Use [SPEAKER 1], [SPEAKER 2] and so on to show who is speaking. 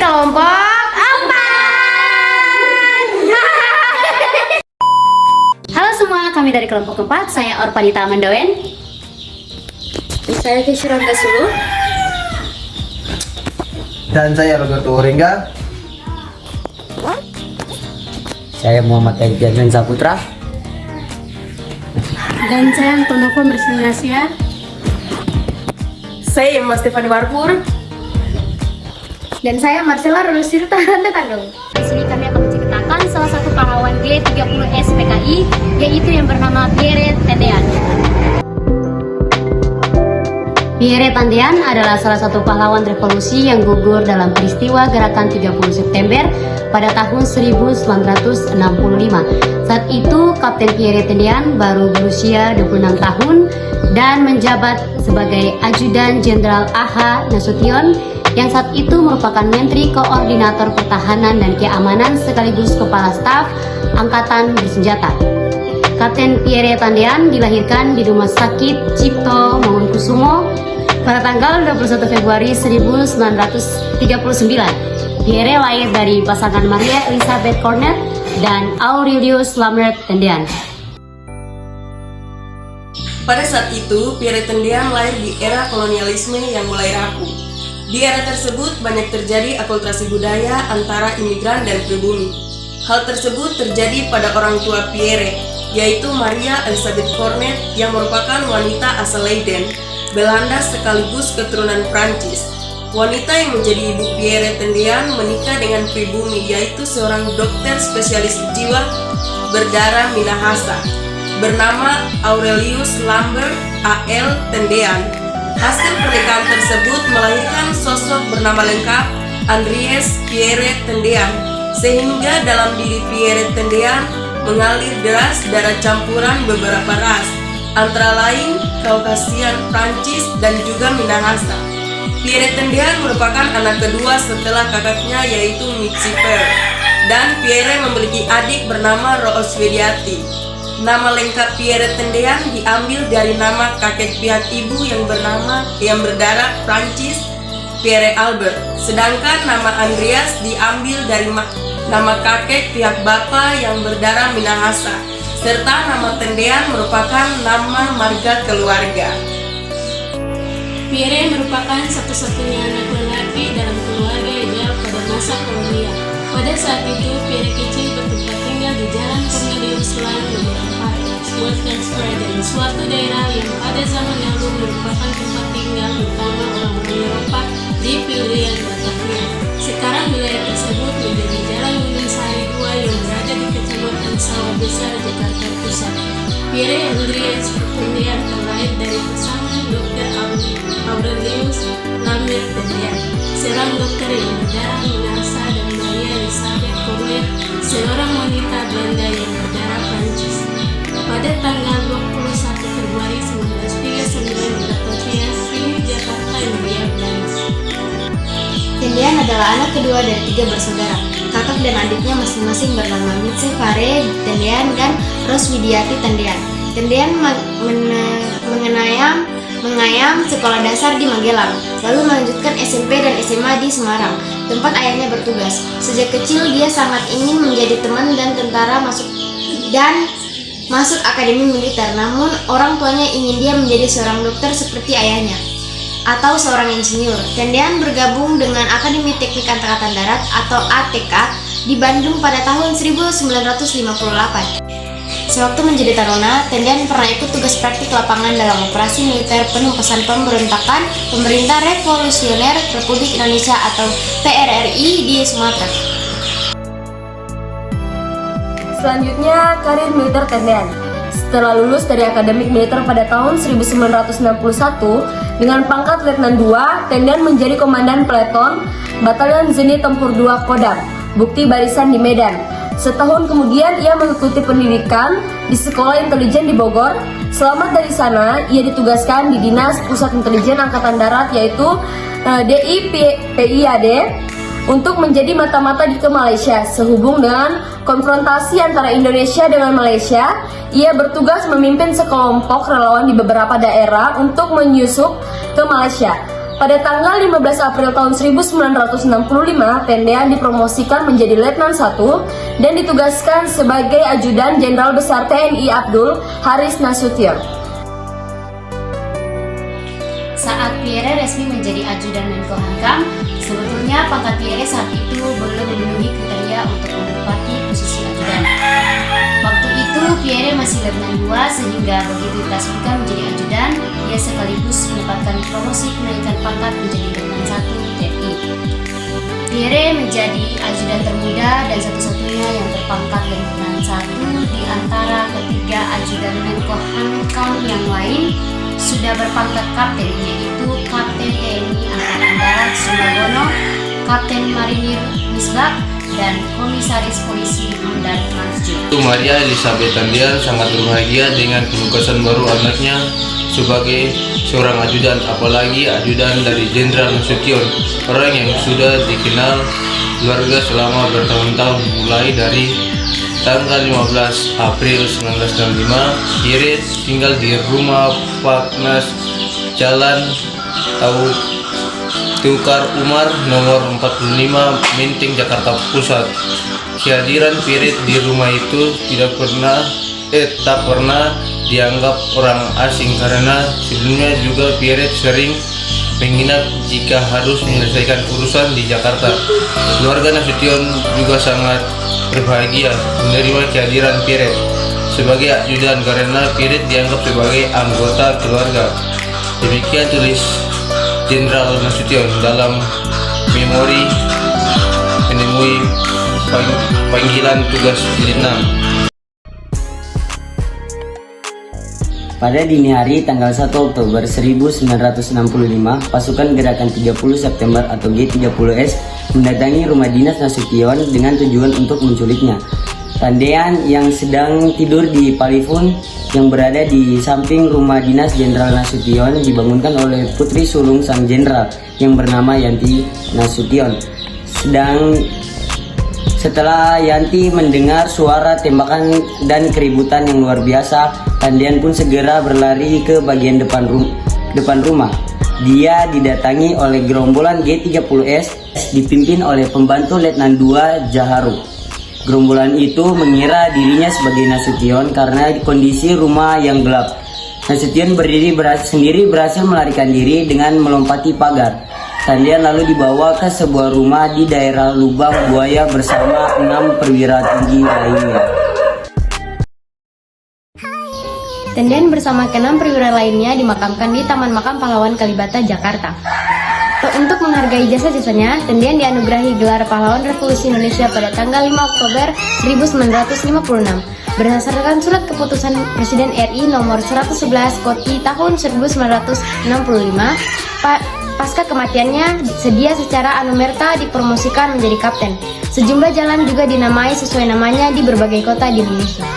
[SPEAKER 1] kelompok 4. Halo semua, kami dari kelompok 4. Saya Orpanita Mandawen.
[SPEAKER 2] Saya Kishira Gasulu.
[SPEAKER 3] Dan saya Roberto Orenga.
[SPEAKER 4] Saya Muhammad Elvian Saputra.
[SPEAKER 2] Dan saya Antonova Mersingasia.
[SPEAKER 5] Saya Mas Stefani Marpur.
[SPEAKER 2] Dan saya Marcella Rusirta Tetanggal.
[SPEAKER 1] Di sini kami akan menceritakan salah satu pahlawan G30S PKI, yaitu yang bernama Pierre Tendean. Pierre Tendean adalah salah satu pahlawan revolusi yang gugur dalam peristiwa gerakan 30 September pada tahun 1965. Saat itu, Kapten Pierre Tendean baru berusia 26 tahun dan menjabat sebagai Ajudan Jenderal A.H. Nasution yang saat itu merupakan Menteri Koordinator Pertahanan dan Keamanan sekaligus Kepala Staf Angkatan Bersenjata. Kapten Pierre Tendean dilahirkan di Rumah Sakit Cipto Mangunkusumo pada tanggal 21 Februari 1939. Pierre lahir dari pasangan Maria Elizabeth Cornet dan Aurelius Lambert Tendean.
[SPEAKER 5] Pada saat itu, Pierre Tendean lahir di era kolonialisme yang mulai rapuh. Di era tersebut banyak terjadi akulturasi budaya antara imigran dan pribumi. Hal tersebut terjadi pada orang tua Pierre, yaitu Maria Elizabeth Cornet yang merupakan wanita asal Leiden, Belanda sekaligus keturunan Prancis. Wanita yang menjadi ibu Pierre Tendean menikah dengan pribumi, yaitu seorang dokter spesialis jiwa berdarah Minahasa bernama Aurelius Lambert A.L. Tendean. Hasil pernikahan tersebut melahirkan sosok bernama lengkap Andries Pierre Tendean, sehingga dalam diri Pierre Tendean mengalir deras darah campuran beberapa ras, antara lain Kaukasian, Prancis, dan juga Minahasa. Pierre Tendean merupakan anak kedua setelah kakaknya yaitu Michiper, dan Pierre memiliki adik bernama Rose Wediati. Nama lengkap Pierre Tendean diambil dari nama kakek pihak ibu yang berdarah Prancis, Pierre Albert. Sedangkan nama Andreas diambil dari nama kakek pihak bapak yang berdarah Minahasa. Serta nama Tendean merupakan nama marga keluarga.
[SPEAKER 2] Pierre merupakan satu-satunya anak lelaki dalam keluarga Yajal pada masa kolonial. Pada saat itu, Pierre kecil bertempat tinggal di Jalan Cornelius Land beberapa Western Square dan suatu daerah yang pada zaman lalu merupakan tempat tinggal utama orang-orang Eropa di pilihan Batavia. Sekarang wilayah tersebut menjadi Jalan Gunung Sari 2 yang berada di Kecamatan Sawah Besar, Jakarta Pusat. Pierre Andreas Tendean terlahir dari pasangan Dr. Aurelius Lambert Tendean, seorang dokter yang berdarah Minahasa, dan Maria Elizabeth Cornet, seorang wanita Belanda yang berdarah Prancis. Pada tanggal 21 Februari 1939 di Batavia, Spring, Jakarta, India, Belanda.
[SPEAKER 6] Tendean adalah anak kedua dari 3 bersaudara. Kakak dan adiknya masing-masing bernama Mitzi Fare Tendean dan Rose Widiati Tendean. Tendean mengayam sekolah dasar di Magelang, lalu melanjutkan SMP dan SMA di Semarang, tempat ayahnya bertugas. Sejak kecil dia sangat ingin menjadi teman dan tentara masuk akademi militer, namun orang tuanya ingin dia menjadi seorang dokter seperti ayahnya atau seorang insinyur. Tendean bergabung dengan Akademi Teknik Angkatan Darat atau ATK di Bandung pada tahun 1958. Sewaktu menjadi taruna, Tendean pernah ikut tugas praktik lapangan dalam operasi militer penumpasan pemberontakan Pemerintah Revolusioner Republik Indonesia atau PRRI di Sumatera.
[SPEAKER 5] Selanjutnya, karir militer Tendean. Setelah lulus dari akademik militer pada tahun 1961 dengan pangkat Letnan 2, Tendean menjadi komandan peleton Batalion Zenit Tempur 2 Kodam, Bukti Barisan di Medan. Setahun kemudian ia mengikuti pendidikan di Sekolah Intelijen di Bogor. Selamat dari sana, ia ditugaskan di Dinas Pusat Intelijen Angkatan Darat yaitu DIPIAD untuk menjadi mata-mata ke Malaysia. Sehubung dengan konfrontasi antara Indonesia dengan Malaysia, ia bertugas memimpin sekelompok relawan di beberapa daerah untuk menyusup ke Malaysia.
[SPEAKER 2] Pada tanggal 15 April tahun 1965, Tendean dipromosikan menjadi Letnan 1 dan ditugaskan sebagai Ajudan Jenderal Besar TNI Abdul Haris Nasution.
[SPEAKER 1] Saat Pierre resmi menjadi ajudan Menko Hankam, sebetulnya pangkat Pierre saat itu belum memenuhi kriteria untuk menempati posisi ajudan. Waktu itu Pierre masih Letnan 2 sehingga begitu diresmikan menjadi ajudan, ia sekaligus mendapatkan promosi kenaikan pangkat menjadi Letnan 1 TNI. Pierre menjadi ajudan termuda dan satu-satunya yang berpangkat Letnan 1 di antara ketiga ajudan Menko Hankam yang lain sudah berpangkat kapten, yaitu Kapten TNI Angkatan Darat Sumargono, Kapten Marinir Misbah, dan Komisaris Polisi Hamdan Mansur.
[SPEAKER 7] Maria Elizabeth Tendean sangat berbahagia dengan penugasan baru anaknya sebagai seorang ajudan, apalagi ajudan dari Jenderal Nasution, orang yang sudah dikenal keluarga selama bertahun-tahun, mulai dari tanggal 15 April 1965, Pierre tinggal di rumah Paknas Jalan Tukar Umar nomor 45 Menteng, Jakarta Pusat. Kehadiran Pierre di rumah itu tak pernah dianggap orang asing karena sebelumnya juga Pierre sering menginap jika harus menyelesaikan urusan di Jakarta. Keluarga Nasution juga sangat berbahagia menerima kehadiran Pierre sebagai ajudan karena Pierre dianggap sebagai anggota keluarga. Demikian tulis Jenderal Nasution dalam memori menemui panggilan tugas jilid 6.
[SPEAKER 4] Pada dini hari tanggal 1 Oktober 1965, pasukan Gerakan 30 September atau G30S mendatangi rumah dinas Nasution dengan tujuan untuk menculiknya. Tendean yang sedang tidur di Palifun yang berada di samping rumah dinas Jenderal Nasution dibangunkan oleh putri sulung sang jenderal yang bernama Yanti Nasution. Setelah Yanti mendengar suara tembakan dan keributan yang luar biasa, Tendean pun segera berlari ke bagian depan rumah. Dia didatangi oleh gerombolan G30S dipimpin oleh pembantu Letnan 2 Jaharu. Gerombolan itu mengira dirinya sebagai Nasution karena kondisi rumah yang gelap. Nasution sendiri berhasil melarikan diri dengan melompati pagar. Tendean lalu dibawa ke sebuah rumah di daerah Lubang Buaya bersama 6 perwira tinggi lainnya.
[SPEAKER 6] Tendean bersama ke-6 perwira lainnya dimakamkan di Taman Makam Pahlawan Kalibata, Jakarta. Untuk menghargai jasa-jasanya, Tendean dianugerahi gelar Pahlawan Revolusi Indonesia pada tanggal 5 Oktober 1956. Berdasarkan surat keputusan Presiden RI nomor 111 Koti tahun 1965, pasca kematiannya, dia secara anumerta dipromosikan menjadi kapten. Sejumlah jalan juga dinamai sesuai namanya di berbagai kota di Indonesia.